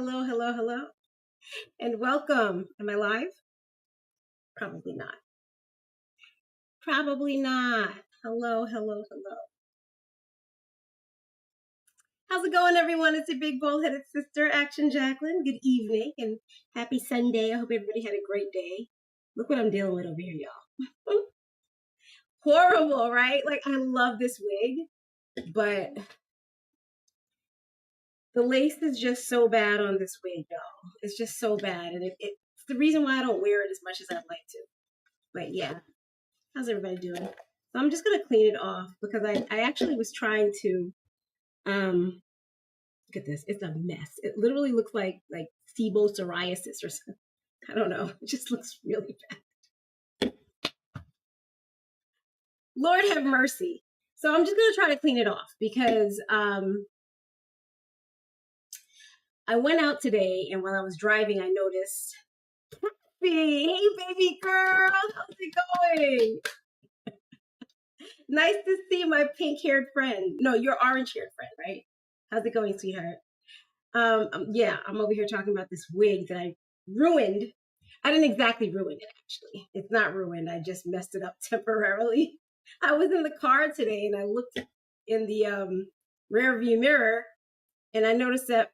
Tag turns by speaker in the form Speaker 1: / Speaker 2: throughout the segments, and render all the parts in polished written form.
Speaker 1: Hello, hello, hello, and welcome. Am I live? Probably not. Probably not. Hello, hello, hello. How's it going, everyone? It's your big bald-headed sister, Action Jacqueline. Good evening and happy Sunday. I hope everybody had a great day. Look what I'm dealing with over here, y'all. Horrible, right? Like, I love this wig, but the lace is just so bad on this wig, y'all. It's just so bad, and it's the reason why I don't wear it as much as I'd like to. But yeah, how's everybody doing? So I'm just gonna clean it off because I actually was trying to look at this. It's a mess. It literally looks like SIBO psoriasis or something. I don't know. It just looks really bad. Lord have mercy. So I'm just gonna try to clean it off because I went out today and while I was driving I noticed, hey baby girl, how's it going? Nice to see my pink-haired friend. No, your orange-haired friend, right? How's it going, sweetheart? Yeah, I'm over here talking about this wig that I ruined. I didn't exactly ruin it, actually. It's not ruined. I just messed it up temporarily. I was in the car today and I looked in the rear view mirror and I noticed that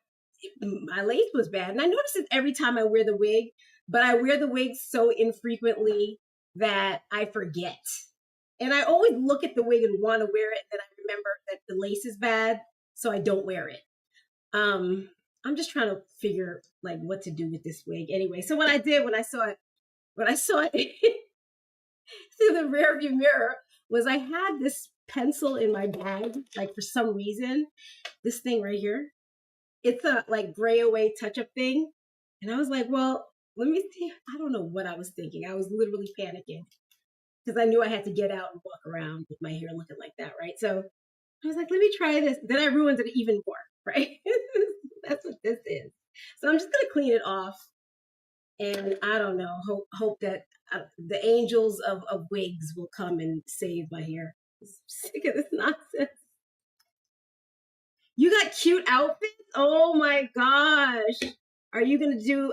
Speaker 1: my lace was bad. And I notice it every time I wear the wig, but I wear the wig so infrequently that I forget. And I always look at the wig and want to wear it, and then I remember that the lace is bad, so I don't wear it. I'm just trying to figure like what to do with this wig. Anyway, so what I did when I saw it through the rear view mirror was I had this pencil in my bag, like for some reason, this thing right here. It's a like gray away touch-up thing. And I was like, well, let me see. I don't know what I was thinking. I was literally panicking because I knew I had to get out and walk around with my hair looking like that, right? So I was like, let me try this. Then I ruined it even more, right? That's what this is. So I'm just gonna clean it off, and I don't know. Hope that the angels of wigs will come and save my hair. I'm sick of this nonsense. You got cute outfits? Oh my gosh! Are you gonna do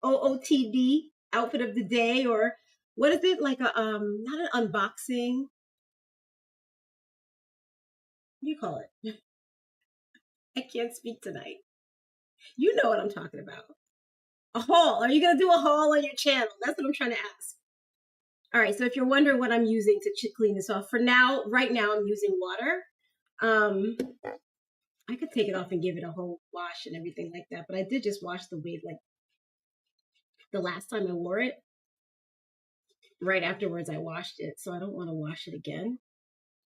Speaker 1: OOTD outfit of the day, or what is it, like a not an unboxing? What do you call it? I can't speak tonight. You know what I'm talking about. A haul. Are you gonna do a haul on your channel? That's what I'm trying to ask. All right. So if you're wondering what I'm using to clean this off, for now, right now, I'm using water. I could take it off and give it a whole wash and everything like that, but I did just wash the wig like the last time I wore it. Right afterwards, I washed it, so I don't want to wash it again.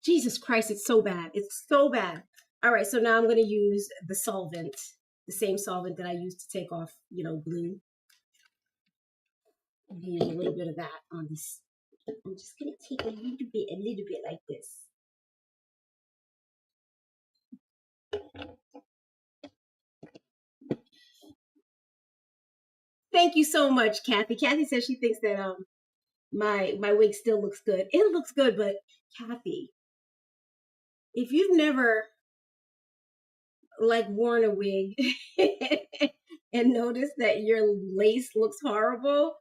Speaker 1: Jesus Christ, it's so bad. It's so bad. All right, so now I'm going to use the solvent, the same solvent that I used to take off, glue. I'm going to use a little bit of that on this. I'm just going to take a little bit like this. Thank you so much, Kathy. Kathy says she thinks that my wig still looks good. It looks good, but Kathy, if you've never like worn a wig and noticed that your lace looks horrible,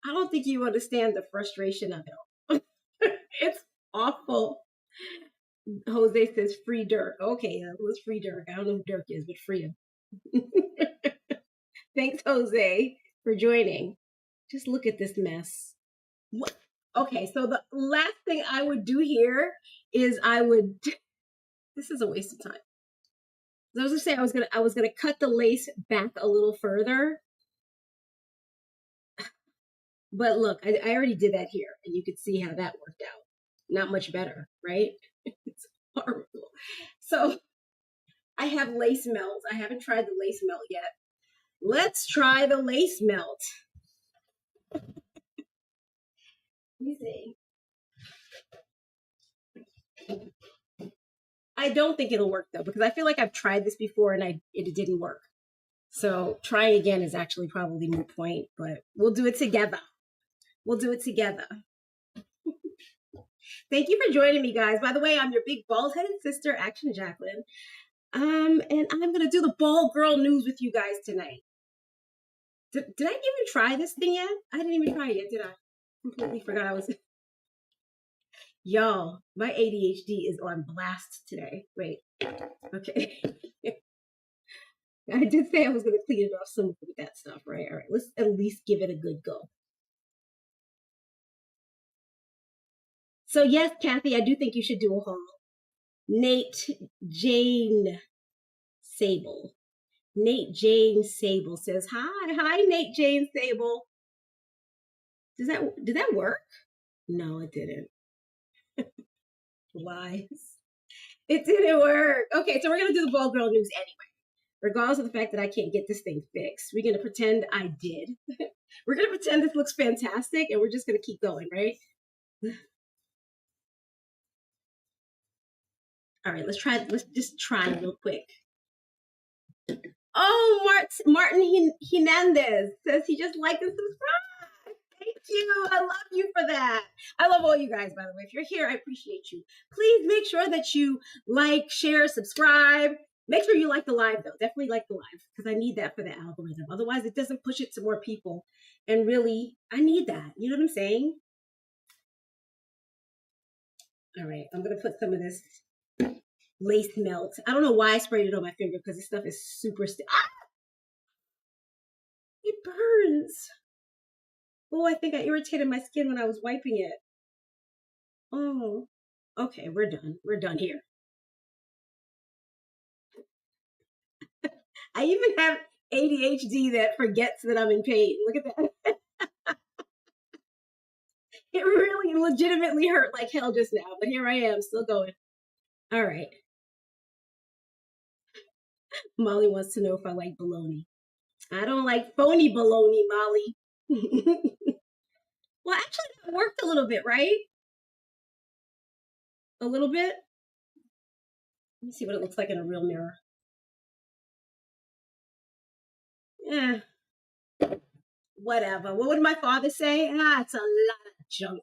Speaker 1: I don't think you understand the frustration of it. It's awful. Jose says free Dirk. Okay, it was free Dirk. I don't know who Dirk is, but free him. Thanks, Jose, for joining. Just look at this mess. What? Okay, so the last thing I would do here is this is a waste of time. I was gonna say I was gonna cut the lace back a little further. But look, I already did that here, and you could see how that worked out. Not much better, right? It's horrible. So I have lace melt. I haven't tried the lace melt yet. Let's try the lace melt. Let me see. I don't think it'll work though, because I feel like I've tried this before and it didn't work. So trying again is actually probably moot point, but we'll do it together. We'll do it together. Thank you for joining me, guys. By the way, I'm your big bald-headed sister, Action Jacqueline. And I'm gonna do the bald girl news with you guys tonight. Did I even try this thing yet? I didn't even try it yet, did I? Completely forgot I was. Y'all, my ADHD is on blast today. Wait, okay. I did say I was gonna clean it off some with that stuff, right? All right, let's at least give it a good go. So yes, Kathy, I do think you should do a haul. Nate Jane Sable. Nate Jane Sable says, hi, Nate Jane Sable. Did that work? No, it didn't. Lies. It didn't work. Okay, so we're gonna do the bald girl news anyway, regardless of the fact that I can't get this thing fixed. We're gonna pretend I did. We're gonna pretend this looks fantastic, and we're just gonna keep going, right? All right, let's just try real quick. Oh, Martin Hernandez says he just liked and subscribed. Thank you. I love you for that. I love all you guys, by the way. If you're here, I appreciate you. Please make sure that you like, share, subscribe. Make sure you like the live, though. Definitely like the live, because I need that for the algorithm. Otherwise, it doesn't push it to more people. And really, I need that. You know what I'm saying? All right, I'm going to put some of this lace melt. I don't know why I sprayed it on my finger, because this stuff is super stiff. Ah! It burns. Oh, I think I irritated my skin when I was wiping it. Oh, okay, we're done. We're done here. I even have ADHD that forgets that I'm in pain. Look at that. It really legitimately hurt like hell just now, but here I am, still going. All right. Molly wants to know if I like bologna. I don't like phony bologna, Molly. Well, actually, that worked a little bit, right? A little bit. Let me see what it looks like in a real mirror. Yeah. Whatever. What would my father say? It's a lot of junk.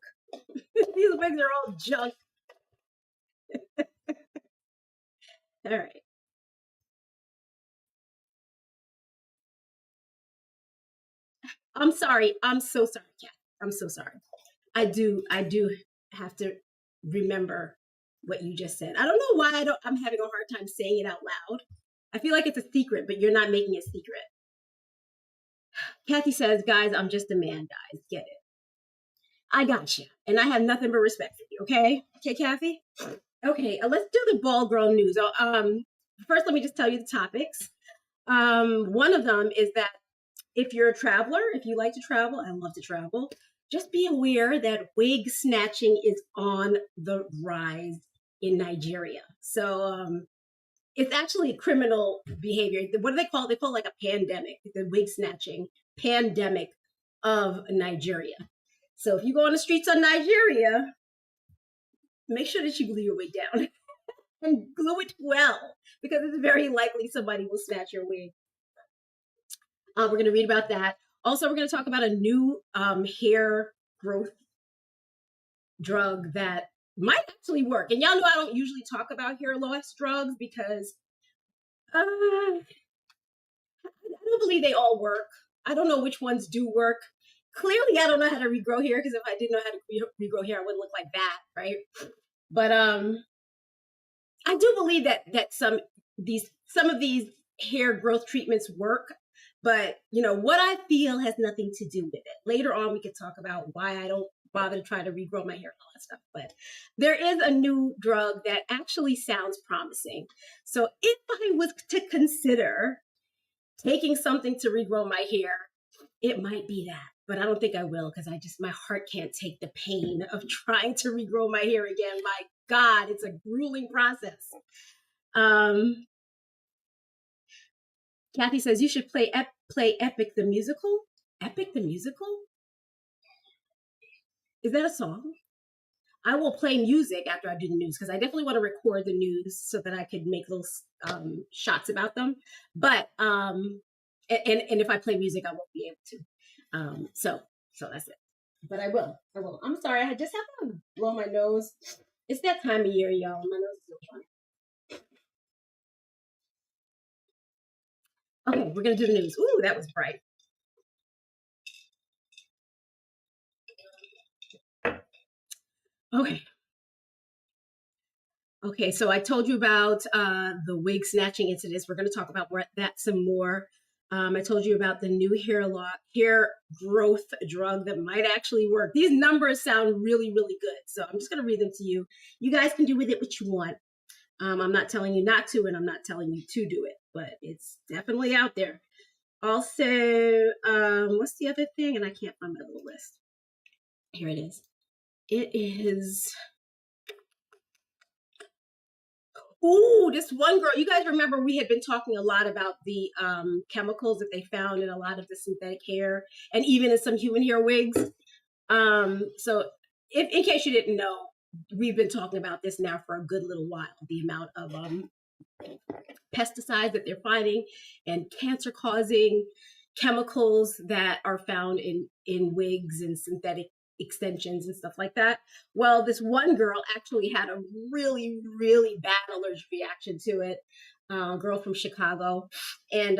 Speaker 1: These wigs are all junk. All right. I'm sorry. I'm so sorry, Kat. I'm so sorry. I do have to remember what you just said. I don't know why I'm having a hard time saying it out loud. I feel like it's a secret, but you're not making it secret. Kathy says, guys, I'm just a man, guys. Get it. I got you. And I have nothing but respect for you, okay? Okay, Kathy? Okay, let's do the ball girl news. First, let me just tell you the topics. One of them is that if you're a traveler, if you like to travel, I love to travel, just be aware that wig snatching is on the rise in Nigeria. So it's actually criminal behavior. What do they call it? They call it like a pandemic, the wig snatching pandemic of Nigeria. So if you go on the streets of Nigeria, make sure that you glue your wig down and glue it well, because it's very likely somebody will snatch your wig. We're going to read about that. Also, we're going to talk about a new hair growth drug that might actually work. And y'all know I don't usually talk about hair loss drugs because I don't believe they all work. I don't know which ones do work. Clearly, I don't know how to regrow hair, because if I didn't know how to regrow hair, I wouldn't look like that, right? But I do believe that some of these hair growth treatments work. But what I feel has nothing to do with it. Later on, we could talk about why I don't bother to try to regrow my hair and all that stuff. But there is a new drug that actually sounds promising. So if I was to consider taking something to regrow my hair, it might be that. But I don't think I will, because my heart can't take the pain of trying to regrow my hair again. My God, it's a grueling process. Kathy says you should play Epic the Musical. Epic the Musical? Is that a song? I will play music after I do the news, because I definitely want to record the news so that I could make little shots about them. But and if I play music, I won't be able to. So that's it. But I will. I'm sorry. I just have to blow my nose. It's that time of year, y'all. My nose is so funny. Okay, we're gonna do the news. Ooh, that was bright. Okay. Okay, so I told you about the wig snatching incidents. We're going to talk about that some more. I told you about the new hair growth drug that might actually work. These numbers sound really, really good. So I'm just going to read them to you. You guys can do with it what you want. I'm not telling you not to, and I'm not telling you to do it, but it's definitely out there. Also, what's the other thing? And I can't find my little list. Here it is. It is. Ooh, this one girl. You guys remember we had been talking a lot about the chemicals that they found in a lot of the synthetic hair and even in some human hair wigs. So, if in case you didn't know, we've been talking about this now for a good little while. The amount of pesticides that they're finding and cancer-causing chemicals that are found in wigs and synthetic extensions and stuff like that. Well, this one girl actually had a really, really bad allergic reaction to it. Girl from Chicago, and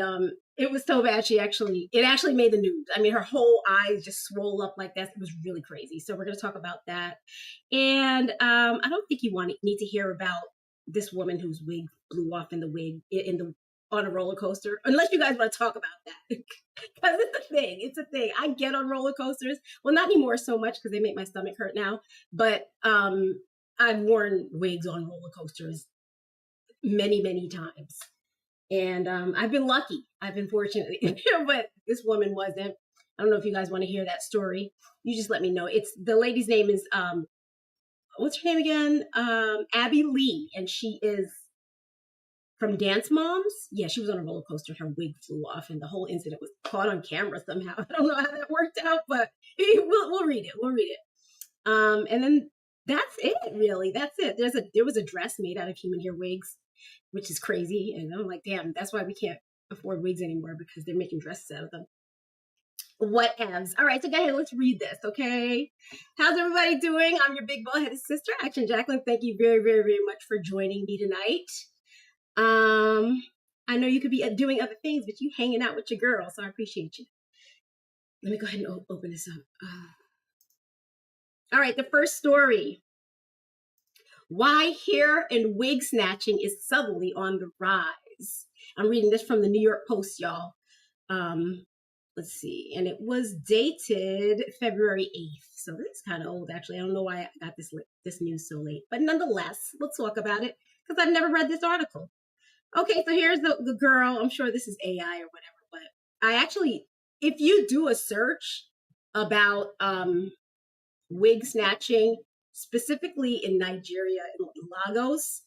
Speaker 1: it was so bad it actually made the news. I mean, her whole eyes just swole up like that. It was really crazy. So we're going to talk about that, and I don't think you need to hear about this woman whose wig blew off in the on a roller coaster, unless you guys want to talk about that. Because it's a thing. I get on roller coasters. Well, not anymore so much because they make my stomach hurt now. But I've worn wigs on roller coasters many, many times. And I've been lucky. I've been fortunate. But this woman wasn't. I don't know if you guys want to hear that story. You just let me know. The lady's name is what's her name again? Abby Lee, and she is from Dance Moms. Yeah, she was on a roller coaster. Her wig flew off, and the whole incident was caught on camera somehow. I don't know how that worked out, but we'll read it. We'll read it. And then that's it, really. That's it. There was a dress made out of human hair wigs, which is crazy. And I'm like, damn, that's why we can't afford wigs anymore because they're making dresses out of them. Whatevs. All right, so go ahead, let's read this, okay? How's everybody doing? I'm your big bald-headed sister, Action Jacqueline. Thank you very, very, very much for joining me tonight. I know you could be doing other things, but you hanging out with your girl, so I appreciate you. Let me go ahead and open this up. All right, the first story. Why hair and wig snatching is suddenly on the rise. I'm reading this from the New York Post, y'all. Let's see, and it was dated February 8th, so this is kind of old, actually. I don't know why I got this news so late, but nonetheless, let's talk about it because I've never read this article. Okay, so here's the girl. I'm sure this is AI or whatever, but I actually, if you do a search about wig snatching, specifically in Nigeria and Lagos,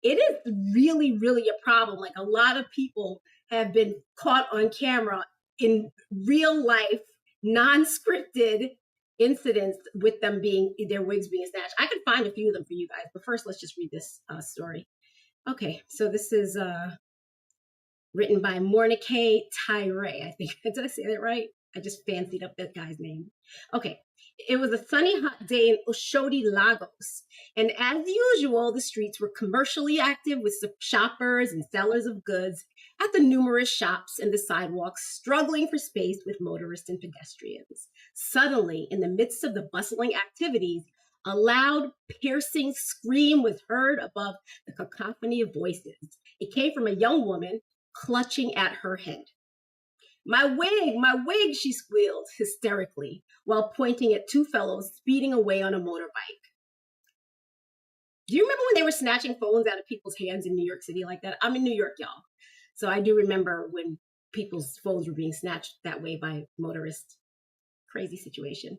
Speaker 1: it is really, really a problem. Like a lot of people have been caught on camera in real life, non-scripted incidents with them their wigs being snatched. I could find a few of them for you guys, but first let's just read this story. Okay, so this is written by Mornike Tyre. I think, did I say that right? I just fancied up that guy's name. Okay, it was a sunny, hot day in Oshodi, Lagos. And as usual, the streets were commercially active with shoppers and sellers of goods at the numerous shops and the sidewalks struggling for space with motorists and pedestrians. Suddenly, in the midst of the bustling activities, a loud, piercing scream was heard above the cacophony of voices. It came from a young woman clutching at her head. My wig, she squealed hysterically while pointing at two fellows speeding away on a motorbike. Do you remember when they were snatching phones out of people's hands in New York City like that? I'm in New York, y'all. So I do remember when people's phones were being snatched that way by motorists. Crazy situation.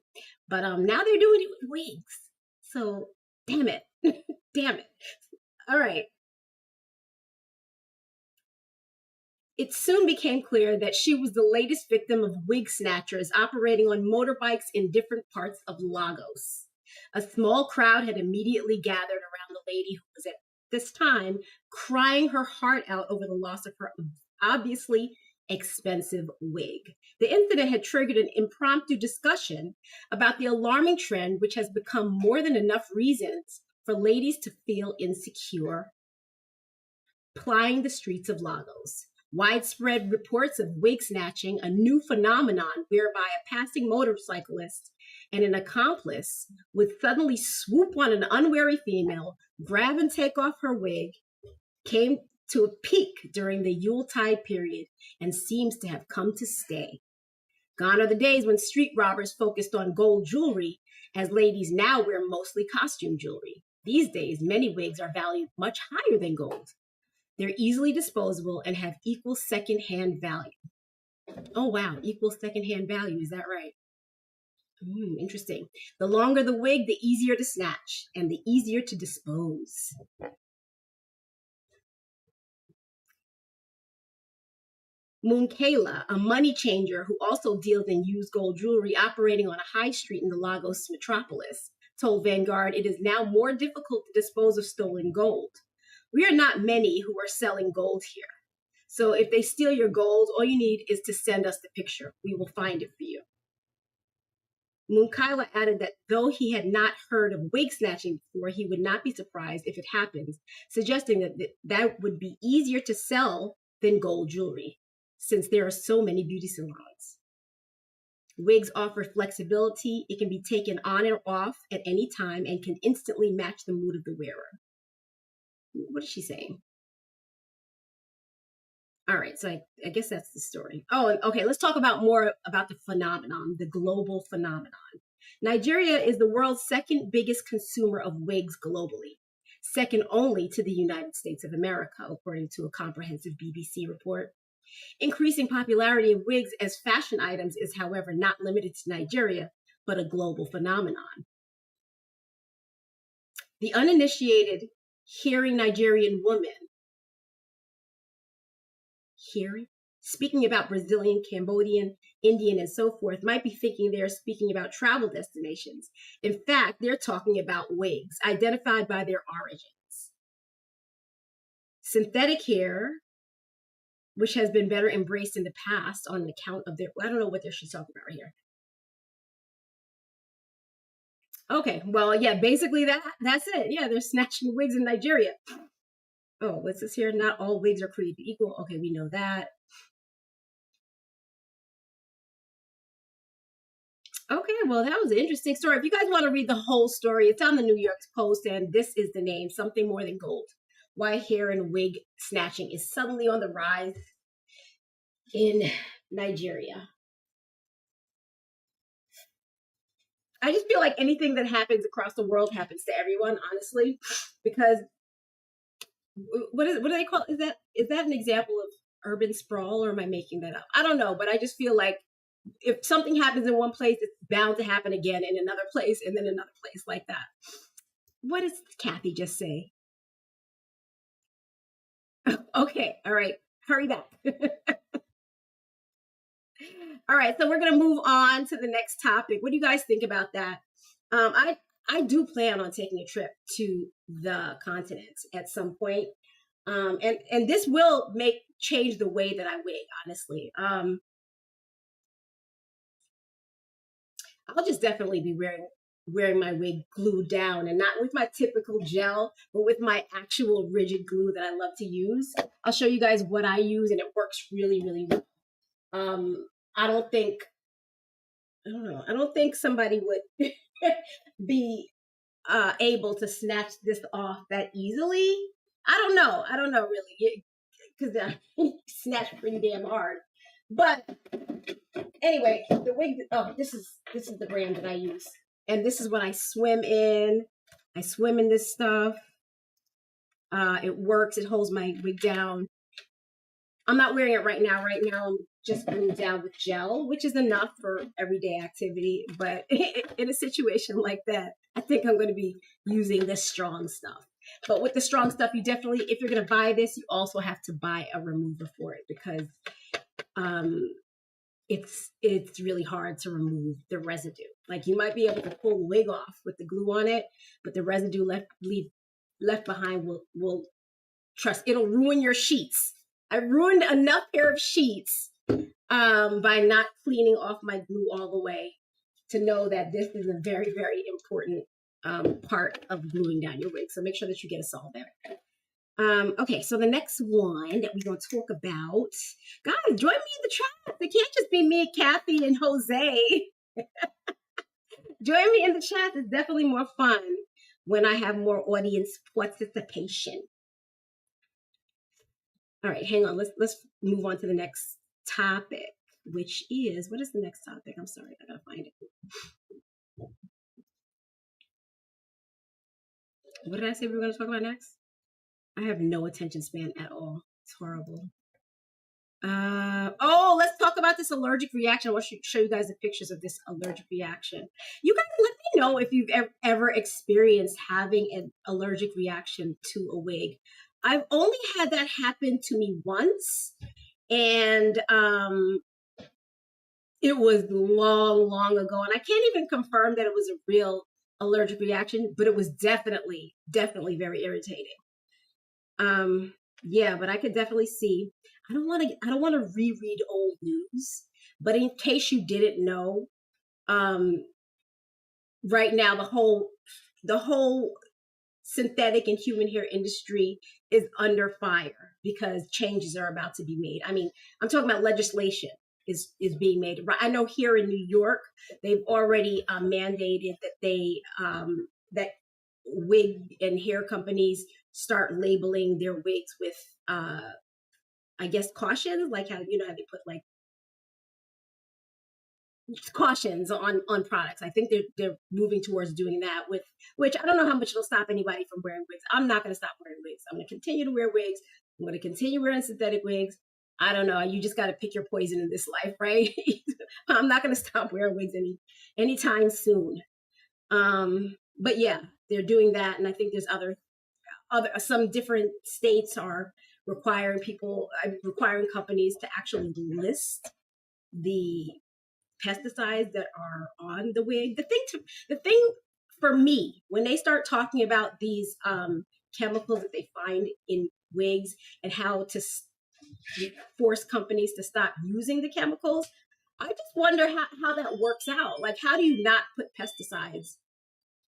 Speaker 1: But now they're doing it with wigs. So, damn it. Damn it. All right. It soon became clear that she was the latest victim of wig snatchers operating on motorbikes in different parts of Lagos. A small crowd had immediately gathered around the lady who was at this time crying her heart out over the loss of her obviously expensive wig. The incident had triggered an impromptu discussion about the alarming trend, which has become more than enough reasons for ladies to feel insecure plying the streets of Lagos. Widespread reports of wig snatching, a new phenomenon whereby a passing motorcyclist and an accomplice would suddenly swoop on an unwary female, grab and take off her wig, came to a peak during the Yuletide period and seems to have come to stay. Gone are the days when street robbers focused on gold jewelry, as ladies now wear mostly costume jewelry. These days, many wigs are valued much higher than gold. They're easily disposable and have equal second-hand value. Oh, wow, equal second-hand value, is that right? Interesting. The longer the wig, the easier to snatch and the easier to dispose. Moonkela, a money changer who also deals in used gold jewelry operating on a high street in the Lagos metropolis, told Vanguard it is now more difficult to dispose of stolen gold. We are not many who are selling gold here. So if they steal your gold, all you need is to send us the picture. We will find it for you. Moonkela added that though he had not heard of wig snatching before, he would not be surprised if it happens, suggesting that would be easier to sell than gold jewelry, since there are so many beauty salons. Wigs offer flexibility. It can be taken on or off at any time and can instantly match the mood of the wearer. What is she saying? All right, so I guess that's the story. Oh, okay, let's talk about more about the phenomenon, the global phenomenon. Nigeria is the world's second biggest consumer of wigs globally, second only to the United States of America, according to a comprehensive BBC report. Increasing popularity of wigs as fashion items is, however, not limited to Nigeria, but a global phenomenon. The uninitiated hearing Nigerian woman, speaking about Brazilian, Cambodian, Indian, and so forth, might be thinking they're speaking about travel destinations. In fact, they're talking about wigs, identified by their origins. Synthetic hair, which has been better embraced in the past on account of their, I don't know what she's talking about right here. Okay, well, yeah, basically that's it. Yeah, they're snatching wigs in Nigeria. Oh, what's this here? Not all wigs are created equal. Okay, we know that. Okay, well, that was an interesting story. If you guys want to read the whole story, it's on the New York Post, and this is the name, Something More Than Gold. Why hair and wig snatching is suddenly on the rise in Nigeria. I just feel like anything that happens across the world happens to everyone, honestly, because what do they call it? Is that an example of urban sprawl, or am I making that up? I don't know, but I just feel like if something happens in one place, it's bound to happen again in another place and then another place like that. What does Kathy just say? Okay, all right, hurry back. All right, so we're gonna move on to the next topic. What do you guys think about that? I do plan on taking a trip to the continent at some point, and this will change the way that I wig. Honestly, I'll just definitely be wearing my wig glued down, and not with my typical gel, but with my actual rigid glue that I love to use. I'll show you guys what I use, and it works really, really well. I don't think somebody would be able to snatch this off that easily. I don't know really, because I snatch pretty damn hard. But anyway, the wig. Oh, this is the brand that I use, and this is what I swim in. I swim in this stuff. It works. It holds my wig down. I'm not wearing it right now. Right now, I'm just glued down with gel, which is enough for everyday activity. But in a situation like that, I think I'm going to be using this strong stuff. But with the strong stuff, you definitely, if you're going to buy this, you also have to buy a remover for it, because it's really hard to remove the residue. Like, you might be able to pull the wig off with the glue on it, but the residue left behind will it'll ruin your sheets. I ruined enough pair of sheets by not cleaning off my glue all the way to know that this is a very, very important part of gluing down your wig. So make sure that you get a Sol there. Okay, so the next one that we're going to talk about, guys, join me in the chat. It can't just be me, Kathy, and Jose. Join me in the chat. It's definitely more fun when I have more audience participation. All right, hang on. Let's move on to the next topic, which is, what is the next topic? I'm sorry, I gotta find it. What did I say we were going to talk about next? I have no attention span at all. It's horrible. Oh, let's talk about this allergic reaction. I want to show you guys the pictures of this allergic reaction. You guys let me know if you've ever experienced having an allergic reaction to a wig. I've only had that happen to me once, and it was long, long ago. And I can't even confirm that it was a real allergic reaction, but it was definitely very irritating. Yeah, but I could definitely see. I don't want to reread old news, but in case you didn't know, um, right now the whole synthetic and human hair industry is under fire because changes are about to be made. I mean, I'm talking about legislation is being made. I know here in New York, they've already mandated that that wig and hair companies start labeling their wigs with I guess cautions, like how how they put like cautions on products. I think they're moving towards doing that, with which I don't know how much it'll stop anybody from wearing wigs. I'm not going to stop wearing wigs. I'm going to continue to wear wigs. I'm going to continue wearing synthetic wigs. I don't know. You just got to pick your poison in this life, right? I'm not going to stop wearing wigs anytime soon. But yeah, they're doing that, and I think there's other some different states are requiring companies to actually list the pesticides that are on the wig. The thing for me, when they start talking about these chemicals that they find in wigs and how to force companies to stop using the chemicals, I just wonder how that works out. Like, how do you not put pesticides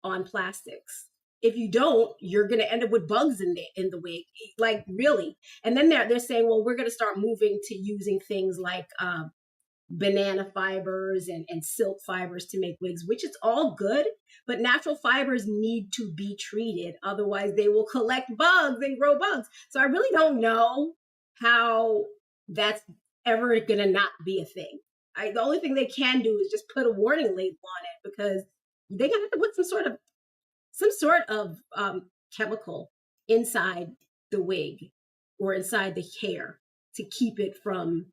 Speaker 1: on plastics? If you don't, you're going to end up with bugs in the wig, like really. And then they're saying, well, we're going to start moving to using things like banana fibers and silk fibers to make wigs, which is all good, but natural fibers need to be treated. Otherwise, they will collect bugs and grow bugs. So I really don't know how that's ever going to not be a thing. The only thing they can do is just put a warning label on it, because they're going to have to put some sort of chemical inside the wig or inside the hair to keep it from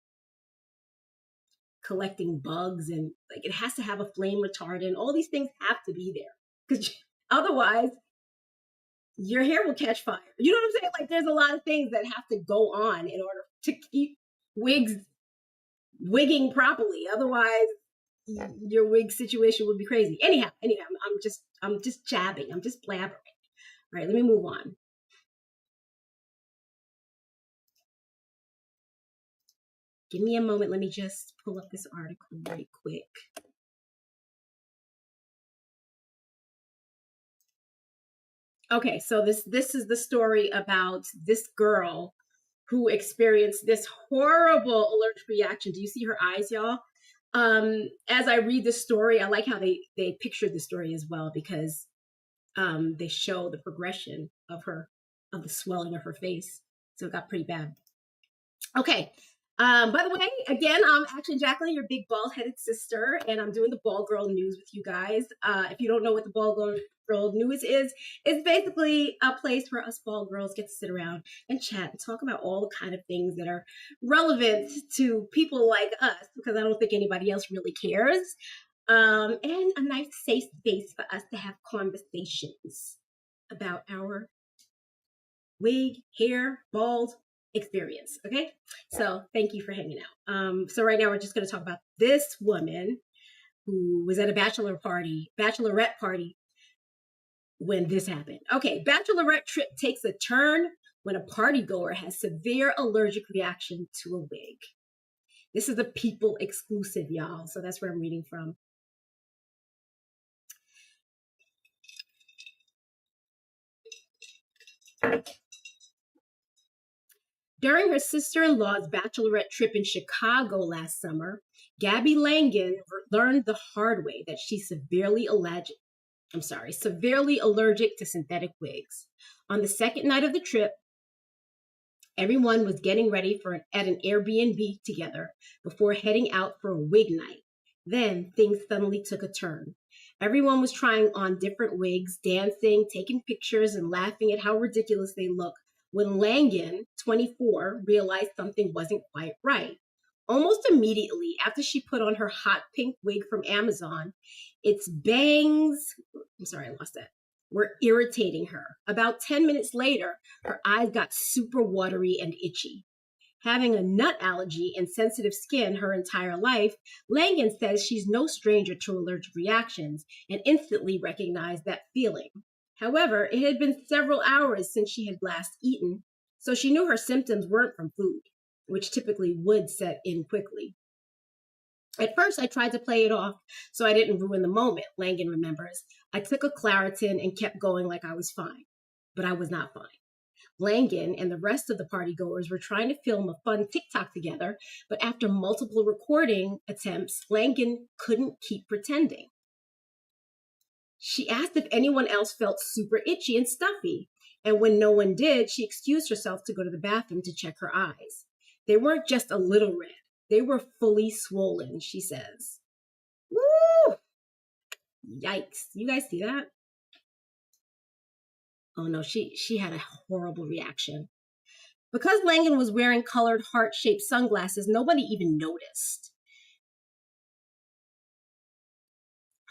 Speaker 1: collecting bugs, and like it has to have a flame retardant. All these things have to be there, because otherwise your hair will catch fire. You know what I'm saying? Like, there's a lot of things that have to go on in order to keep wigs wigging properly. Otherwise, your wig situation would be crazy. Anyhow, I'm just jabbing. I'm just blabbering. All right, let me move on. Give me a moment. Let me just pull up this article right quick. Okay, so this is the story about this girl who experienced this horrible allergic reaction. Do you see her eyes, y'all? As I read the story, I like how they pictured the story as well, because they show the progression of the swelling of her face. So it got pretty bad. Okay. By the way, again, I'm actually Jacqueline, your big bald-headed sister, and I'm doing the Bald Girl News with you guys. If you don't know what the Bald Girl News is, it's basically a place where us bald girls get to sit around and chat and talk about all the kind of things that are relevant to people like us, because I don't think anybody else really cares. And a nice safe space for us to have conversations about our wig, hair, bald experience. Okay, so thank you for hanging out. So right now we're just going to talk about this woman who was at a bachelorette party when this happened. Okay, bachelorette trip takes a turn when a party goer has severe allergic reaction to a wig. This is a People exclusive, y'all, so that's where I'm reading from. During her sister-in-law's bachelorette trip in Chicago last summer, Gabby Langan learned the hard way that she's severely allergic to synthetic wigs. On the second night of the trip, everyone was getting ready at an Airbnb together before heading out for a wig night. Then things suddenly took a turn. Everyone was trying on different wigs, dancing, taking pictures, and laughing at how ridiculous they look when Langan, 24, realized something wasn't quite right. Almost immediately after she put on her hot pink wig from Amazon, its bangs, were irritating her. About 10 minutes later, her eyes got super watery and itchy. Having a nut allergy and sensitive skin her entire life, Langan says she's no stranger to allergic reactions and instantly recognized that feeling. However, it had been several hours since she had last eaten, so she knew her symptoms weren't from food, which typically would set in quickly. At first, I tried to play it off so I didn't ruin the moment, Langan remembers. I took a Claritin and kept going like I was fine, but I was not fine. Langan and the rest of the partygoers were trying to film a fun TikTok together, but after multiple recording attempts, Langan couldn't keep pretending. She asked if anyone else felt super itchy and stuffy, and when no one did, she excused herself to go to the bathroom to check her eyes. They weren't just a little red. They were fully swollen, she says. Woo! Yikes. You guys see that? Oh no, she had a horrible reaction. Because Langan was wearing colored heart-shaped sunglasses, nobody even noticed.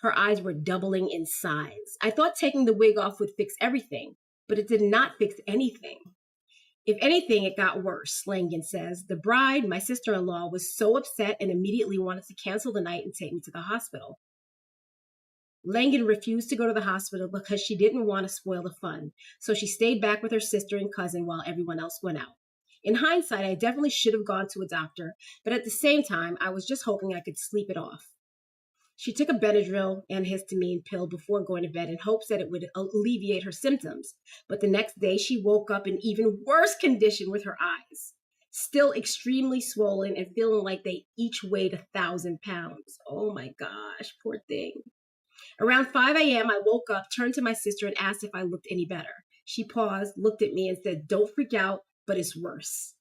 Speaker 1: Her eyes were doubling in size. I thought taking the wig off would fix everything, but it did not fix anything. If anything, it got worse, Langan says. The bride, my sister-in-law, was so upset and immediately wanted to cancel the night and take me to the hospital. Langan refused to go to the hospital because she didn't want to spoil the fun, so she stayed back with her sister and cousin while everyone else went out. In hindsight, I definitely should have gone to a doctor, but at the same time, I was just hoping I could sleep it off. She took a Benadryl and histamine pill before going to bed in hopes that it would alleviate her symptoms, but the next day she woke up in even worse condition with her eyes, still extremely swollen and feeling like they each weighed 1,000 pounds. Oh my gosh, poor thing. Around 5 a.m., I woke up, turned to my sister, and asked if I looked any better. She paused, looked at me, and said, "Don't freak out, but it's worse."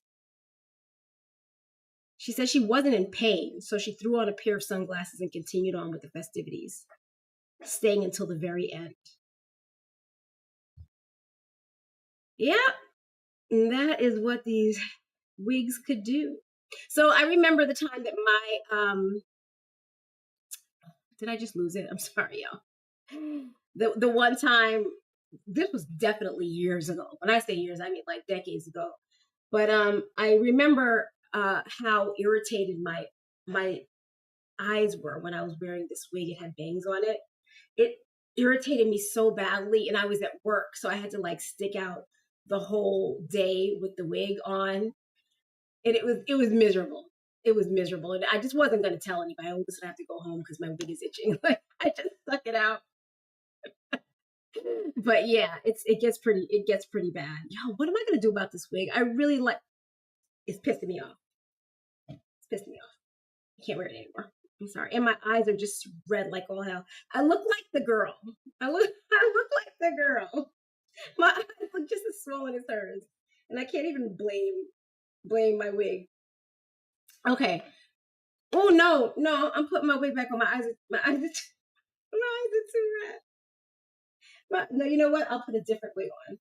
Speaker 1: She said she wasn't in pain, so she threw on a pair of sunglasses and continued on with the festivities, staying until the very end. Yeah, and that is what these wigs could do. So I remember the time that did I just lose it? I'm sorry, y'all. The one time, this was definitely years ago. When I say years, I mean like decades ago. But I remember how irritated my eyes were when I was wearing this wig. It had bangs on it. It irritated me so badly, and I was at work, so I had to like stick out the whole day with the wig on, and it was miserable. It was miserable, and I just wasn't going to tell anybody. I was going to have to go home because my wig is itching. Like I just stuck it out. But yeah, it gets pretty bad. Yo, what am I going to do about this wig? I really like. It's pissing me off. It's pissing me off. I can't wear it anymore. I'm sorry. And my eyes are just red like all hell. I look like the girl. I look like the girl. My eyes look just as swollen as hers. And I can't even blame my wig. Okay. Oh no, I'm putting my wig back on. My eyes are too red. No, you know what? I'll put a different wig on.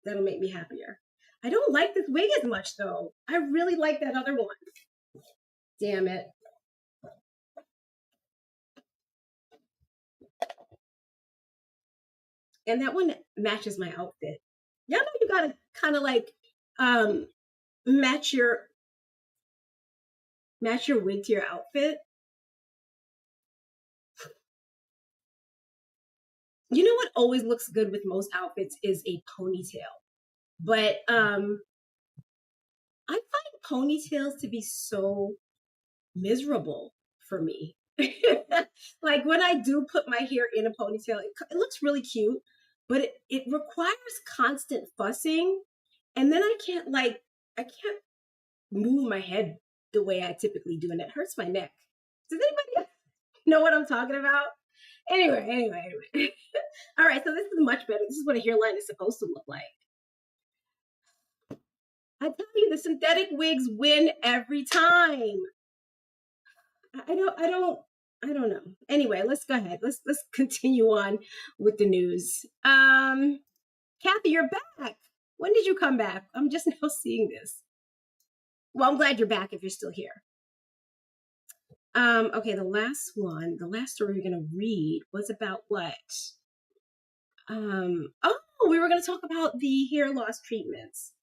Speaker 1: That'll make me happier. I don't like this wig as much though. I really like that other one. Damn it. And that one matches my outfit. Y'all know you gotta kind of like match your wig to your outfit. You know what always looks good with most outfits is a ponytail. But I find ponytails to be so miserable for me. Like when I do put my hair in a ponytail, it looks really cute, but it requires constant fussing. And then I can't like I can't move my head the way I typically do, and it hurts my neck. Does anybody know what I'm talking about? Anyway. All right, so this is much better. This is what a hairline is supposed to look like. I tell you, the synthetic wigs win every time. I don't know. Anyway, let's go ahead. Let's continue on with the news. Kathy, you're back. When did you come back? I'm just now seeing this. Well, I'm glad you're back if you're still here. Okay, the last story we're gonna read was about what? We were gonna talk about the hair loss treatments.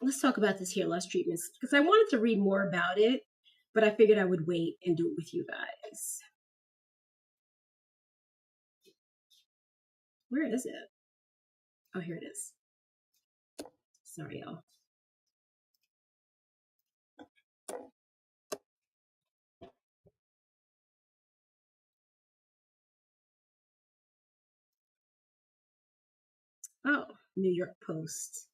Speaker 1: Let's talk about this hair loss treatments because I wanted to read more about it, but I figured I would wait and do it with you guys. Where is it? Oh, here it is. Sorry, y'all. Oh, New York Post.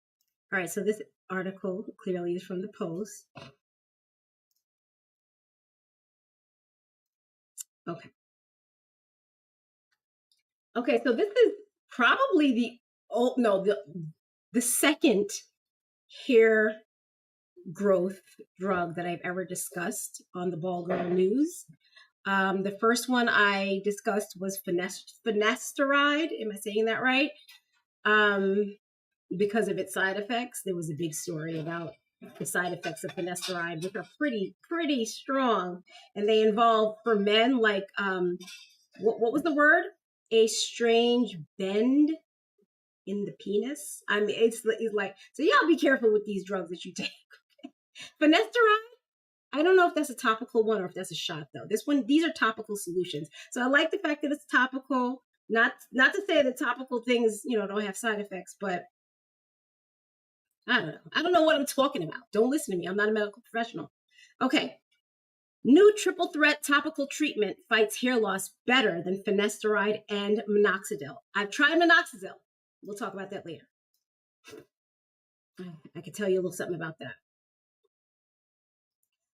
Speaker 1: All right, so this article clearly is from the Post. Okay, so this is probably the second hair growth drug that I've ever discussed on the Ball Girl News. The first one I discussed was finasteride. Am I saying that right? Because of its side effects. There was a big story about the side effects of finasteride, which are pretty strong, and they involve for men like what was the word? A strange bend in the penis. I mean, it's like, so y'all be careful with these drugs that you take. Finasteride, I don't know if that's a topical one or if that's a shot though. These are topical solutions. So I like the fact that it's topical. Not to say that topical things, don't have side effects, but I don't know. I don't know what I'm talking about. Don't listen to me. I'm not a medical professional. Okay. New triple threat topical treatment fights hair loss better than finasteride and minoxidil. I've tried minoxidil. We'll talk about that later. I can tell you a little something about that.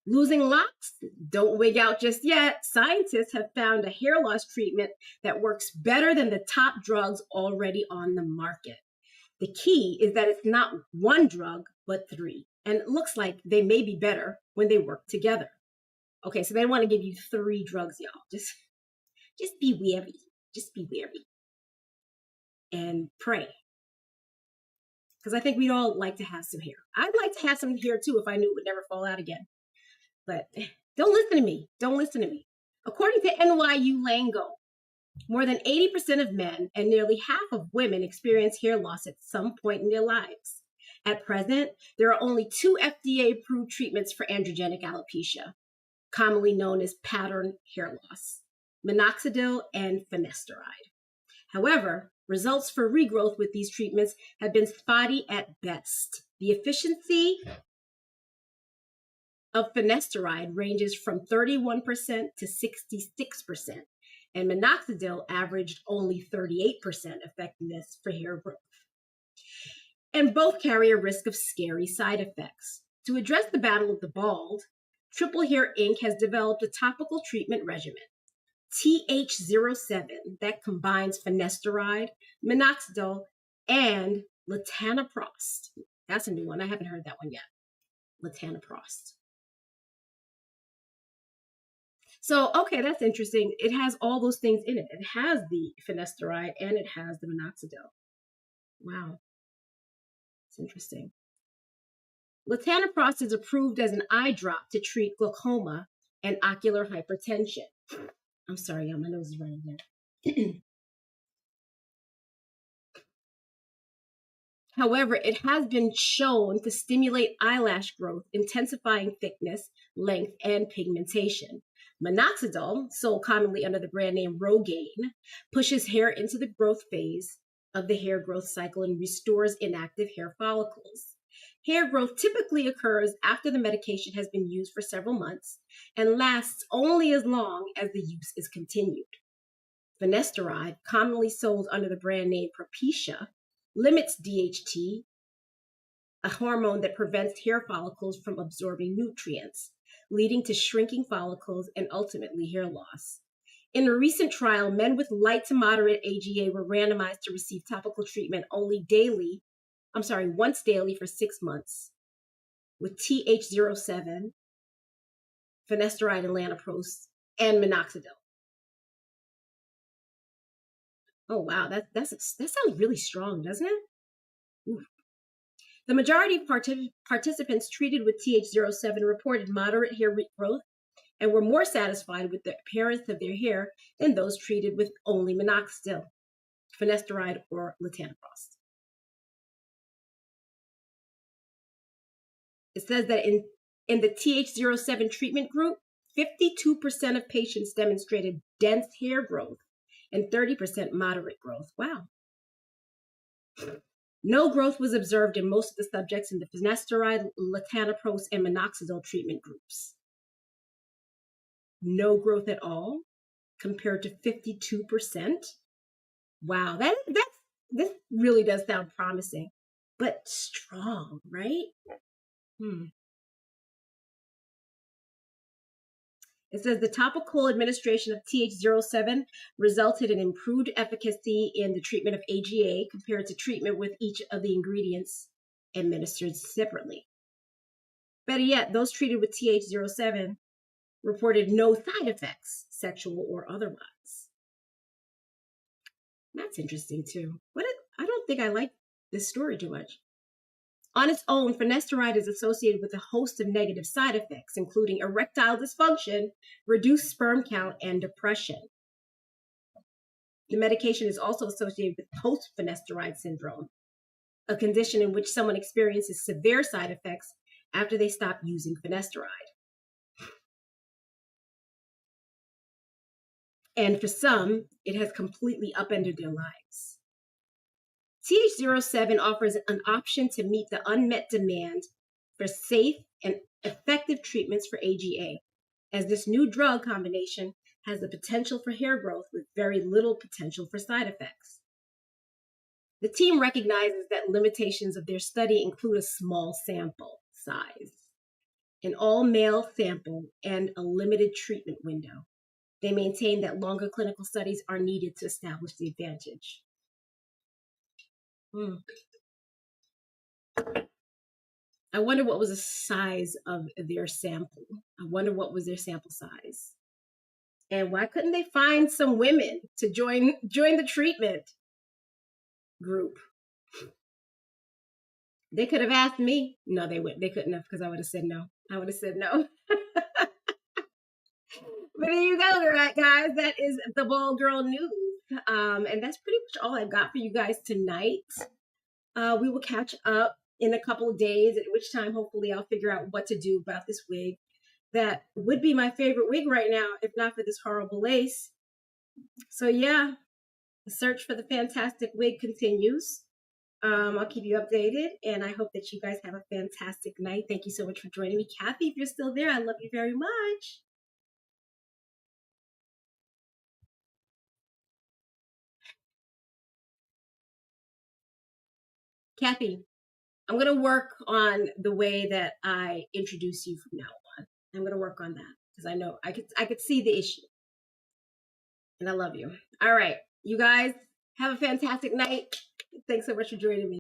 Speaker 1: Losing locks? Don't wig out just yet. Scientists have found a hair loss treatment that works better than the top drugs already on the market. The key is that it's not one drug, but 3. And it looks like they may be better when they work together. Okay, so they want to give you 3 drugs, y'all. Just be wary. Just be wary. And pray. Because I think we'd all like to have some hair. I'd like to have some hair too if I knew it would never fall out again. But don't listen to me. Don't listen to me. According to NYU Lango, more than 80% of men and nearly half of women experience hair loss at some point in their lives. At present, there are only 2 FDA-approved treatments for androgenic alopecia, commonly known as pattern hair loss, minoxidil and finasteride. However, results for regrowth with these treatments have been spotty at best. The efficiency of finasteride ranges from 31% to 66%, and minoxidil averaged only 38% effectiveness for hair growth. And both carry a risk of scary side effects. To address the battle of the bald, Triple Hair Inc. has developed a topical treatment regimen, TH07, that combines finasteride, minoxidil, and latanoprost. That's a new one. I haven't heard that one yet. Latanoprost. So, okay, that's interesting. It has all those things in it. It has the finasteride and it has the minoxidil. Wow. It's interesting. Latanoprost is approved as an eye drop to treat glaucoma and ocular hypertension. I'm sorry, my nose is running here. However, it has been shown to stimulate eyelash growth, intensifying thickness, length, and pigmentation. Minoxidil, sold commonly under the brand name Rogaine, pushes hair into the growth phase of the hair growth cycle and restores inactive hair follicles. Hair growth typically occurs after the medication has been used for several months and lasts only as long as the use is continued. Finasteride, commonly sold under the brand name Propecia, limits DHT, a hormone that prevents hair follicles from absorbing nutrients, leading to shrinking follicles and ultimately hair loss. In a recent trial, men with light to moderate AGA were randomized to receive topical treatment once daily for 6 months with TH07, finasteride and lanapros, and minoxidil. Oh wow, that sounds really strong, doesn't it? Ooh. The majority of participants treated with TH07 reported moderate hair regrowth and were more satisfied with the appearance of their hair than those treated with only minoxidil, finasteride, or latanoprost. It says that in the TH07 treatment group, 52% of patients demonstrated dense hair growth and 30% moderate growth. Wow. No growth was observed in most of the subjects in the finasteride, latanoprost, and minoxidil treatment groups. No growth at all, compared to 52%. Wow, this really does sound promising, but strong, right? It says the topical administration of TH07 resulted in improved efficacy in the treatment of AGA compared to treatment with each of the ingredients administered separately. Better yet, those treated with TH07 reported no side effects, sexual or otherwise. That's interesting too. I don't think I like this story too much. On its own, finasteride is associated with a host of negative side effects, including erectile dysfunction, reduced sperm count, and depression. The medication is also associated with post-finasteride syndrome, a condition in which someone experiences severe side effects after they stop using finasteride. And for some, it has completely upended their lives. TH07 offers an option to meet the unmet demand for safe and effective treatments for AGA, as this new drug combination has the potential for hair growth with very little potential for side effects. The team recognizes that limitations of their study include a small sample size, an all-male sample, and a limited treatment window. They maintain that longer clinical studies are needed to establish the advantage. I wonder what was the size of their sample. I wonder what was their sample size. And why couldn't they find some women to join the treatment group? They could have asked me. No, they couldn't have, because I would have said no. I would have said no. But there you go, right, guys. That is the Bald Girl News. And that's pretty much all I've got for you guys tonight. We will catch up in a couple of days, at which time hopefully I'll figure out what to do about this wig. That would be my favorite wig right now, if not for this horrible lace. So yeah, the search for the fantastic wig continues. I'll keep you updated, and I hope that you guys have a fantastic night. Thank you so much for joining me. Kathy, if you're still there, I love you very much. Kathy, I'm going to work on the way that I introduce you from now on. I'm going to work on that because I know I could see the issue. And I love you. All right, you guys have a fantastic night. Thanks so much for joining me.